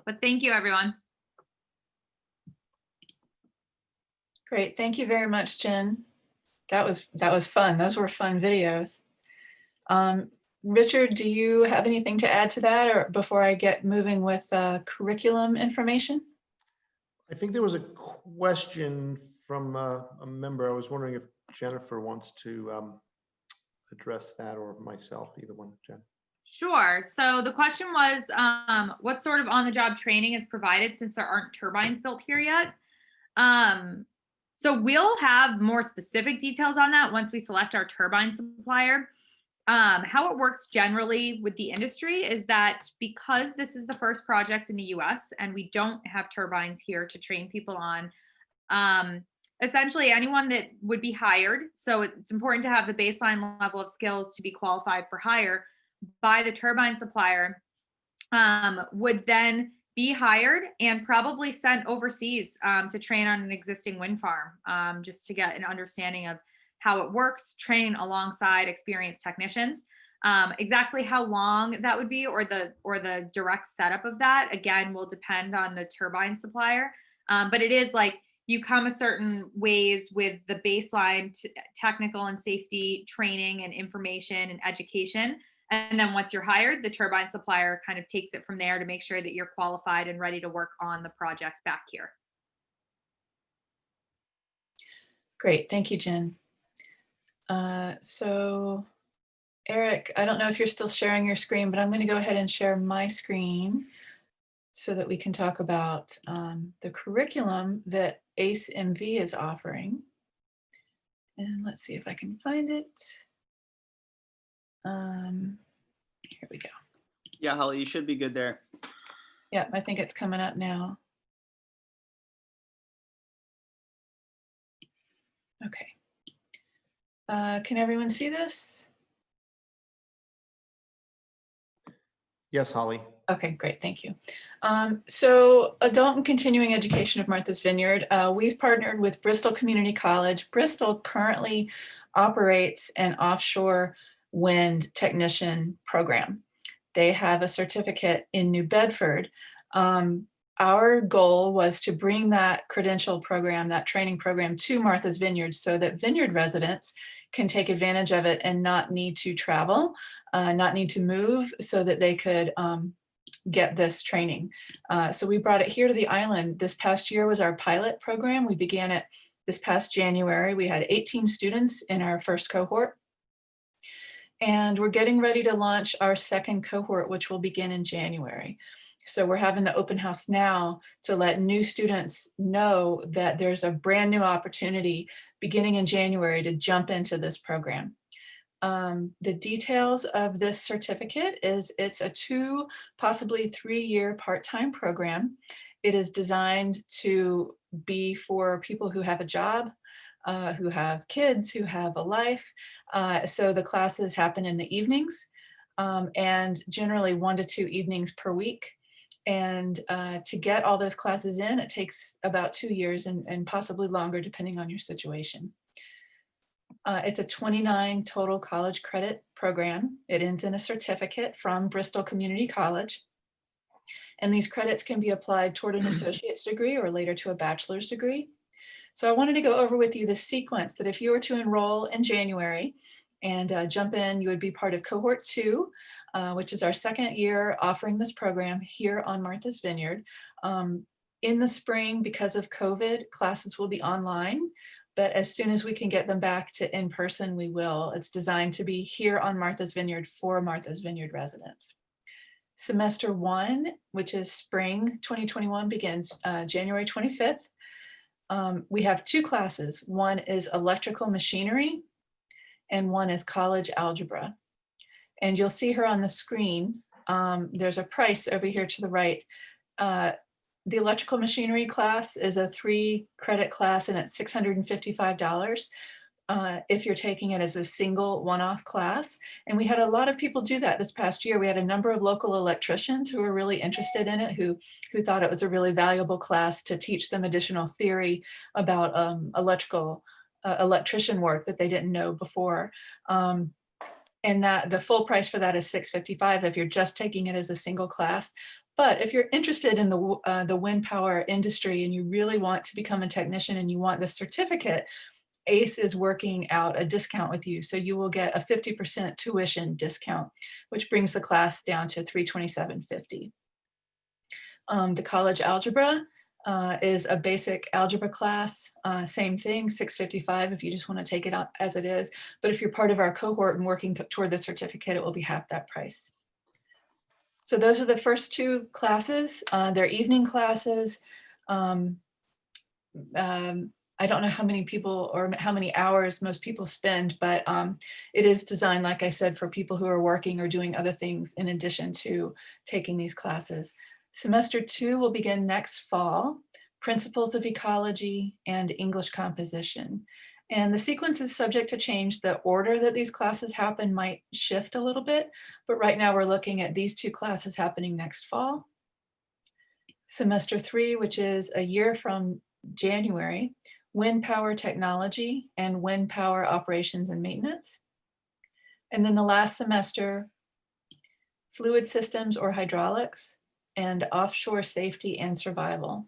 But thank you, everyone. Great. Thank you very much, Jen. That was fun. Those were fun videos. Richard, do you have anything to add to that, or before I get moving with curriculum information? I think there was a question from a member. I was wondering if Jennifer wants to address that, or myself, either one, Jen. Sure. So the question was, what sort of on-the-job training is provided since there aren't turbines built here yet? So we'll have more specific details on that once we select our turbine supplier. How it works generally with the industry is that because this is the first project in the US and we don't have turbines here to train people on, essentially anyone that would be hired, so it's important to have the baseline level of skills to be qualified for hire by the turbine supplier, would then be hired and probably sent overseas to train on an existing wind farm, just to get an understanding of how it works, train alongside experienced technicians. Exactly how long that would be, or the direct setup of that, again, will depend on the turbine supplier. But it is like you come a certain ways with the baseline technical and safety training and information and education. And then once you're hired, the turbine supplier kind of takes it from there to make sure that you're qualified and ready to work on the project back here. Great, thank you, Jen. So Eric, I don't know if you're still sharing your screen, but I'm going to go ahead and share my screen so that we can talk about the curriculum that ACE MV is offering. And let's see if I can find it. Here we go. Yeah, Holly, you should be good there. Yeah, I think it's coming up now. Okay. Can everyone see this? Yes, Holly. Okay, great, thank you. So Adult and Continuing Education of Martha's Vineyard, we've partnered with Bristol Community College. Bristol currently operates an offshore wind technician program. They have a certificate in New Bedford. Our goal was to bring that credential program, that training program to Martha's Vineyard so that Vineyard residents can take advantage of it and not need to travel, not need to move, so that they could get this training. So we brought it here to the island. This past year was our pilot program. We began it this past January. We had 18 students in our first cohort. And we're getting ready to launch our second cohort, which will begin in January. So we're having the open house now to let new students know that there's a brand new opportunity beginning in January to jump into this program. The details of this certificate is it's a 2, possibly 3-year part-time program. It is designed to be for people who have a job, who have kids, who have a life. So the classes happen in the evenings and generally 1 to 2 evenings per week. And to get all those classes in, it takes about 2 years and possibly longer depending on your situation. It's a 29 total college credit program. It ends in a certificate from Bristol Community College. And these credits can be applied toward an associate's degree or later to a bachelor's degree. So I wanted to go over with you the sequence that if you were to enroll in January and jump in, you would be part of cohort 2, which is our second year offering this program here on Martha's Vineyard. In the spring, because of COVID, classes will be online, but as soon as we can get them back to in person, we will. It's designed to be here on Martha's Vineyard for Martha's Vineyard residents. Semester 1, which is spring 2021, begins January 25th. We have 2 classes. One is electrical machinery and one is college algebra. And you'll see her on the screen. There's a price over here to the right. The electrical machinery class is a 3-credit class and it's $655 if you're taking it as a single one-off class. And we had a lot of people do that this past year. We had a number of local electricians who were really interested in it, who thought it was a really valuable class to teach them additional theory about electrician work that they didn't know before. And that the full price for that is $655 if you're just taking it as a single class. But if you're interested in the wind power industry and you really want to become a technician and you want this certificate, ACE is working out a discount with you. So you will get a 50% tuition discount, which brings the class down to $327.50. The college algebra is a basic algebra class, same thing, $655 if you just want to take it out as it is. But if you're part of our cohort and working toward the certificate, it will be half that price. So those are the first 2 classes. They're evening classes. I don't know how many people or how many hours most people spend, but it is designed, like I said, for people who are working or doing other things in addition to taking these classes. Semester 2 will begin next fall, Principles of Ecology and English Composition. And the sequence is subject to change. The order that these classes happen might shift a little bit, but right now we're looking at these 2 classes happening next fall. Semester 3, which is a year from January, Wind Power Technology and Wind Power Operations and Maintenance. And then the last semester, Fluid Systems or Hydraulics and Offshore Safety and Survival.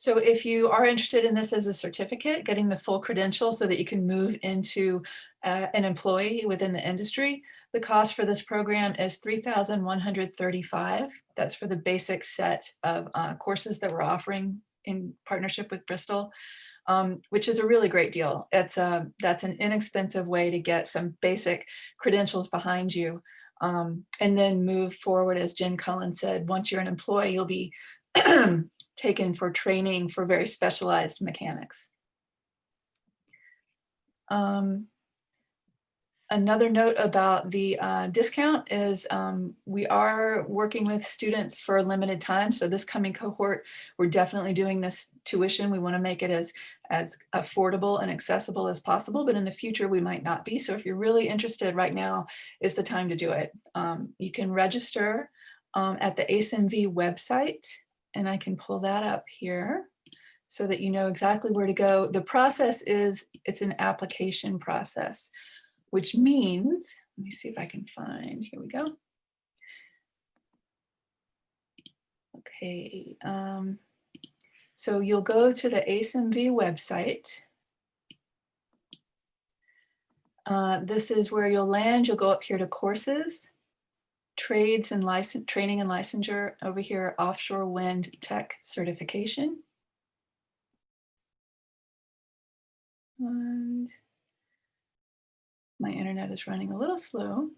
So if you are interested in this as a certificate, getting the full credential so that you can move into an employee within the industry, the cost for this program is $3,135. That's for the basic set of courses that we're offering in partnership with Bristol, which is a really great deal. That's an inexpensive way to get some basic credentials behind you, and then move forward. As Jen Cullen said, once you're an employee, you'll be taken for training for very specialized mechanics. Another note about the discount is we are working with students for a limited time. So this coming cohort, we're definitely doing this tuition. We want to make it as affordable and accessible as possible, but in the future we might not be. So if you're really interested, right now is the time to do it. You can register at the ACEMV website, and I can pull that up here so that you know exactly where to go. The process is, it's an application process, which means, let me see if I can find, here we go. Okay, so you'll go to the ACEMV website. This is where you'll land. You'll go up here to courses, trades and training and licensure. Over here, offshore wind tech certification. And my internet is running a little slow,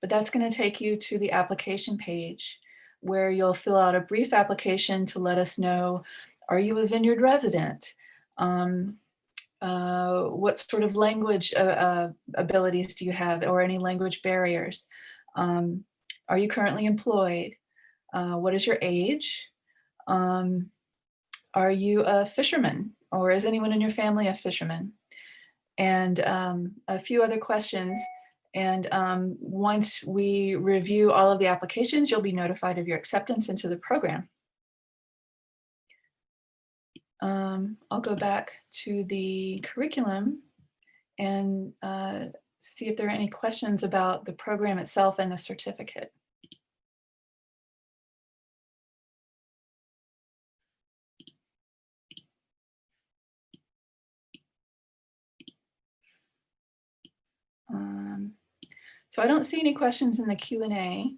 but that's going to take you to the application page where you'll fill out a brief application to let us know, are you a Vineyard resident? What sort of language abilities do you have, or any language barriers? Are you currently employed? What is your age? Are you a fisherman, or is anyone in your family a fisherman? And a few other questions. And once we review all of the applications, you'll be notified of your acceptance into the program. I'll go back to the curriculum and see if there are any questions about the program itself and the certificate. So I don't see any questions in the Q&A.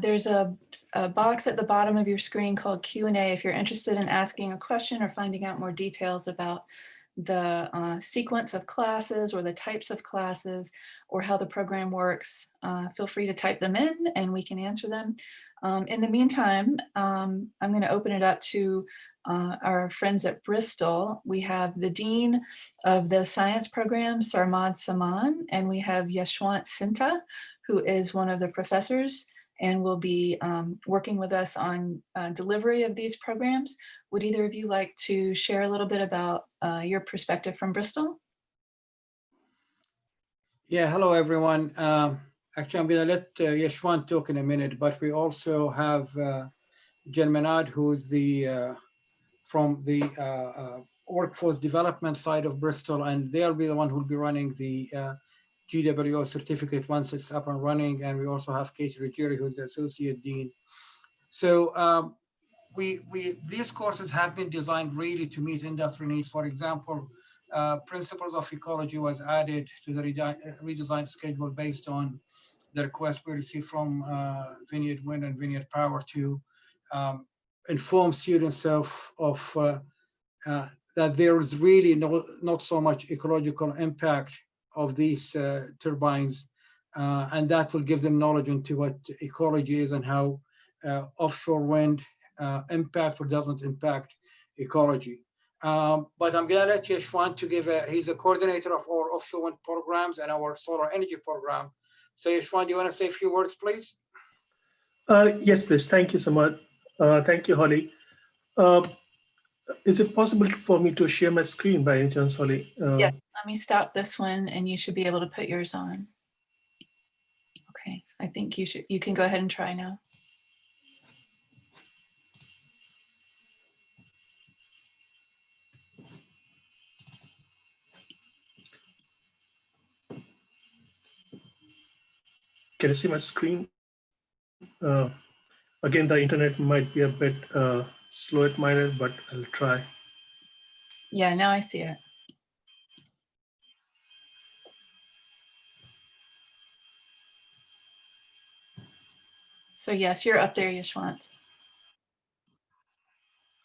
There's a box at the bottom of your screen called Q&A if you're interested in asking a question or finding out more details about the sequence of classes or the types of classes or how the program works. Feel free to type them in and we can answer them. In the meantime, I'm going to open it up to our friends at Bristol. We have the Dean of the Science Program, Sarmad Saman, and we have Yashwant Sinta, who is one of the professors and will be working with us on delivery of these programs. Would either of you like to share a little bit about your perspective from Bristol? Yeah, hello everyone. Actually, I'm going to let Yashwant talk in a minute, but we also have Schematic, who's the from the workforce development side of Bristol, and they'll be the one who'll be running the GWO certificate once it's up and running. And we also have Katie Ruggieri, who's the associate dean. So these courses have been designed really to meet industry needs. For example, principles of ecology was added to the redesigned schedule based on the request we received from Vineyard Wind and Vineyard Power to inform students of that there is really not so much ecological impact of these turbines, and that will give them knowledge into what ecology is and how offshore wind impact or doesn't impact ecology. But I'm going to let Yashwant to give he's a coordinator of our offshore wind programs and our solar energy program. So Yashwant, do you want to say a few words, please? Yes, please. Thank you so much. Thank you, Holly. Is it possible for me to share my screen by any chance, Holly? Yeah, let me stop this one and you should be able to put yours on. Okay, I think you can go ahead and try now. Can you see my screen? Again, the internet might be a bit slow at my end, but I'll try. Yeah, now I see it. So yes, you're up there, Yashwant.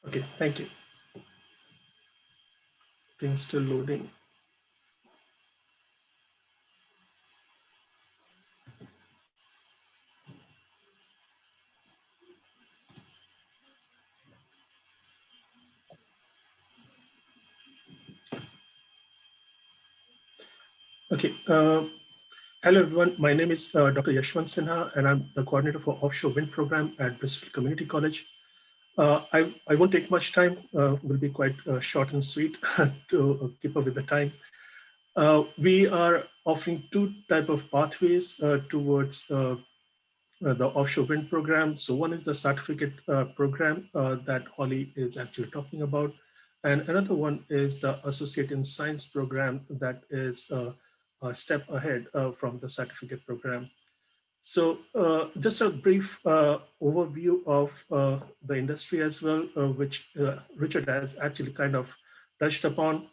Okay, thank you. Things still loading. Okay. Hello, everyone. My name is Dr. Yashwant Sinha, and I'm the coordinator for Offshore Wind Program at Bristol Community College. I won't take much time. Will be quite short and sweet to keep up with the time. We are offering two type of pathways towards the offshore wind program. So one is the certificate program that Holly is actually talking about. And another one is the Associate in Science program that is a step ahead from the certificate program. So just a brief overview of the industry as well, which Richard has actually kind of touched upon.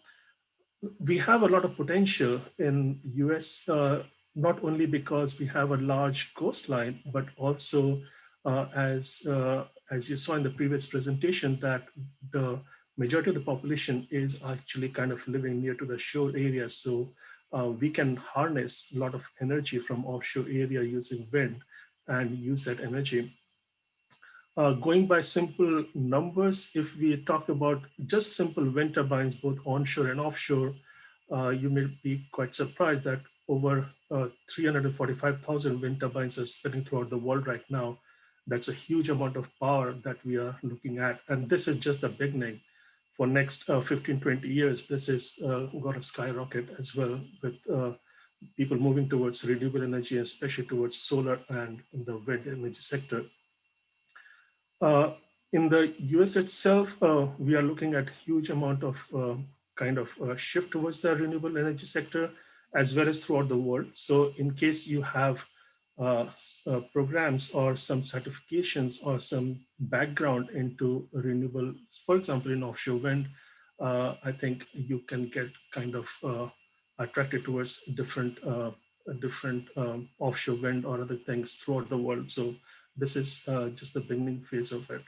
We have a lot of potential in US, not only because we have a large coastline, but also as you saw in the previous presentation, that the majority of the population is actually kind of living near to the shore area. So we can harness a lot of energy from offshore area using wind and use that energy. Going by simple numbers, if we talk about just simple wind turbines, both onshore and offshore, you may be quite surprised that over 345,000 wind turbines are spinning throughout the world right now. That's a huge amount of power that we are looking at. And this is just the beginning. For next 15, 20 years, this is going to skyrocket as well, with people moving towards renewable energy, especially towards solar and the wind energy sector. In the US itself, we are looking at huge amount of kind of shift towards the renewable energy sector, as well as throughout the world. So in case you have programs or some certifications or some background into renewable, for example, in offshore wind, I think you can get kind of attracted towards different offshore wind or other things throughout the world. So this is just the beginning phase of it.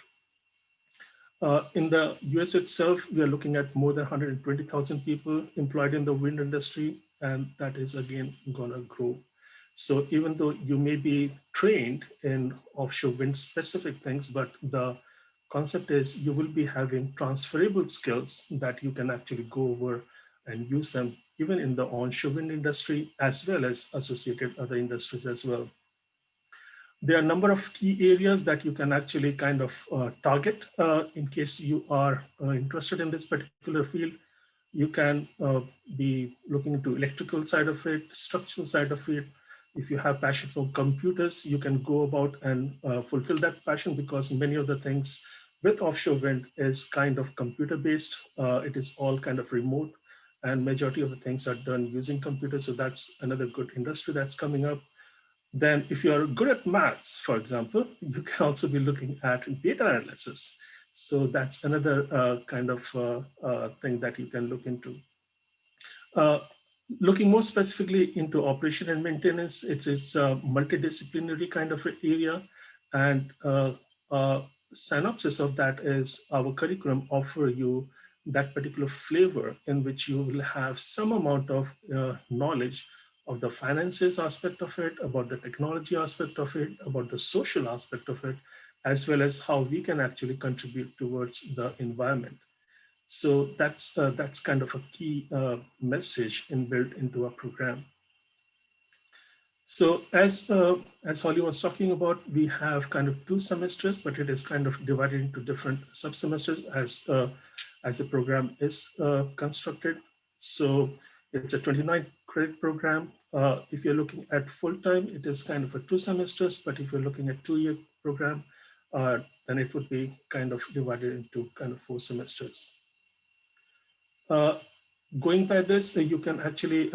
In the US itself, we are looking at more than 120,000 people employed in the wind industry, and that is again gonna grow. So even though you may be trained in offshore wind specific things, but the concept is you will be having transferable skills that you can actually go over and use them even in the onshore wind industry, as well as associated other industries as well. There are a number of key areas that you can actually kind of target in case you are interested in this particular field. You can be looking into electrical side of it, structural side of it. If you have passion for computers, you can go about and fulfill that passion, because many of the things with offshore wind is kind of computer based. It is all kind of remote, and majority of the things are done using computers. So that's another good industry that's coming up. Then if you're good at maths, for example, you can also be looking at data analysis. So that's another kind of thing that you can look into. Looking more specifically into operation and maintenance, it's a multidisciplinary kind of area. And synopsis of that is our curriculum offer you that particular flavor in which you will have some amount of knowledge of the finances aspect of it, about the technology aspect of it, about the social aspect of it, as well as how we can actually contribute towards the environment. So that's kind of a key message inbuilt into our program. So as Holly was talking about, we have kind of 2 semesters, but it is kind of divided into different sub-semesters as the program is constructed. So it's a 29 credit program. If you're looking at full-time, it is kind of a 2 semesters, but if you're looking at 2-year program, then it would be kind of divided into kind of 4 semesters. Going by this, you can actually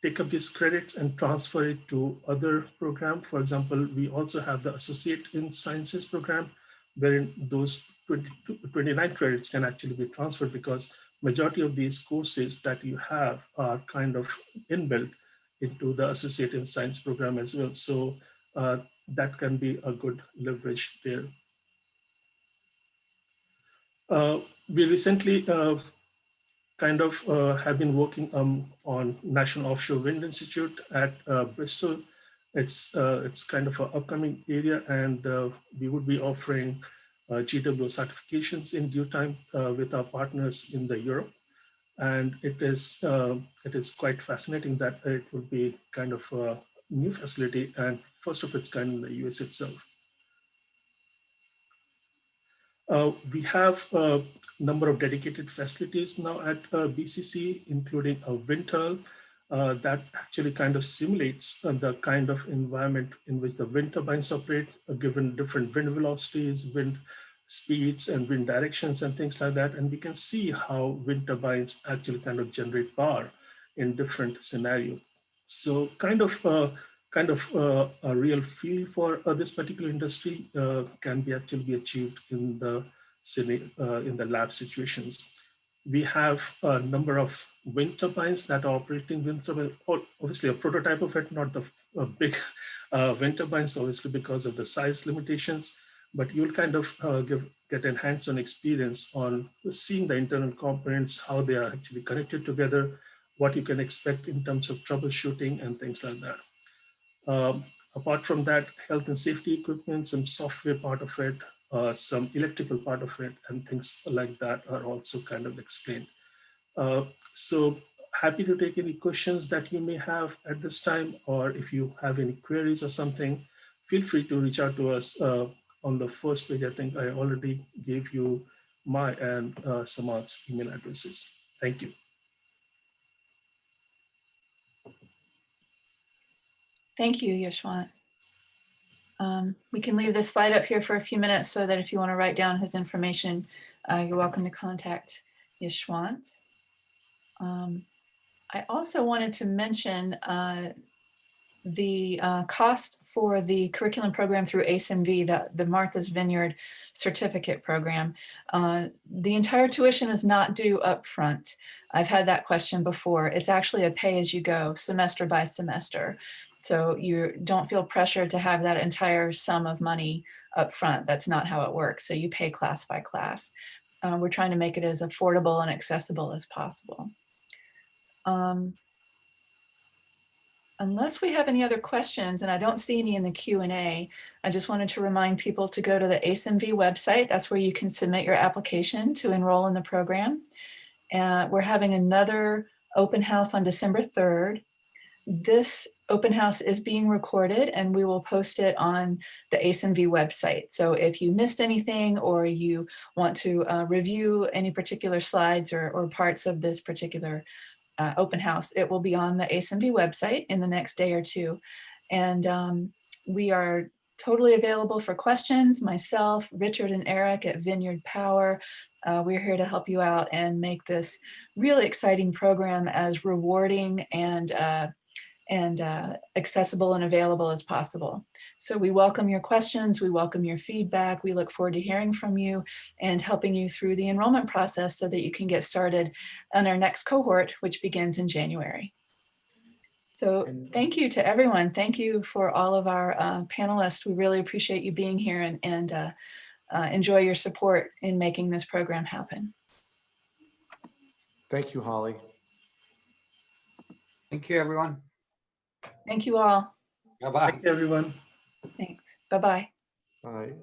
take up these credits and transfer it to other program. For example, we also have the Associate in Sciences program, wherein those 29 credits can actually be transferred, because majority of these courses that you have are kind of inbuilt into the Associate in Science program as well. So that can be a good leverage there. We recently have been working on National Offshore Wind Institute at Bristol. It's kind of an upcoming area, and we would be offering GWO certifications in due time with our partners in the Europe. And it is quite fascinating that it would be kind of a new facility and first of its kind in the US itself. We have a number of dedicated facilities now at BCC, including a wind tunnel that actually kind of simulates the kind of environment in which the wind turbines operate, given different wind velocities, wind speeds, and wind directions, and things like that. And we can see how wind turbines actually kind of generate power in different scenarios. So kind of a real feel for this particular industry can be actually be achieved in the lab situations. We have a number of wind turbines that are operating wind turbine, obviously a prototype of it, not the big wind turbines, obviously because of the size limitations, but you'll kind of get a hands-on experience on seeing the internal components, how they are actually connected together, what you can expect in terms of troubleshooting and things like that. Apart from that, health and safety equipment, some software part of it, some electrical part of it, and things like that are also kind of explained. So happy to take any questions that you may have at this time, or if you have any queries or something, feel free to reach out to us on the first page. I think I already gave you my and Samad's email addresses. Thank you. Thank you, Yashwant. We can leave this slide up here for a few minutes so that if you want to write down his information, you're welcome to contact Yashwant. I also wanted to mention the cost for the curriculum program through ACE-MV, the Martha's Vineyard certificate program. The entire tuition is not due up front. I've had that question before. It's actually a pay-as-you-go, semester by semester. So you don't feel pressure to have that entire sum of money up front. That's not how it works. So you pay class by class. We're trying to make it as affordable and accessible as possible. Unless we have any other questions, and I don't see any in the Q&A, I just wanted to remind people to go to the ACE-MV website. That's where you can submit your application to enroll in the program. We're having another open house on December 3rd. This open house is being recorded and we will post it on the ACE-MV website. So if you missed anything or you want to review any particular slides or parts of this particular open house, it will be on the ACE-MV website in the next day or two. And we are totally available for questions. Myself, Richard, and Eric at Vineyard Power, we're here to help you out and make this really exciting program as rewarding and accessible and available as possible. So we welcome your questions, we welcome your feedback, we look forward to hearing from you and helping you through the enrollment process so that you can get started on our next cohort, which begins in January. So thank you to everyone. Thank you for all of our panelists. We really appreciate you being here and enjoy your support in making this program happen. Thank you, Holly. Thank you, everyone. Thank you all. Bye-bye. Thank you, everyone. Thanks. Bye-bye. Bye.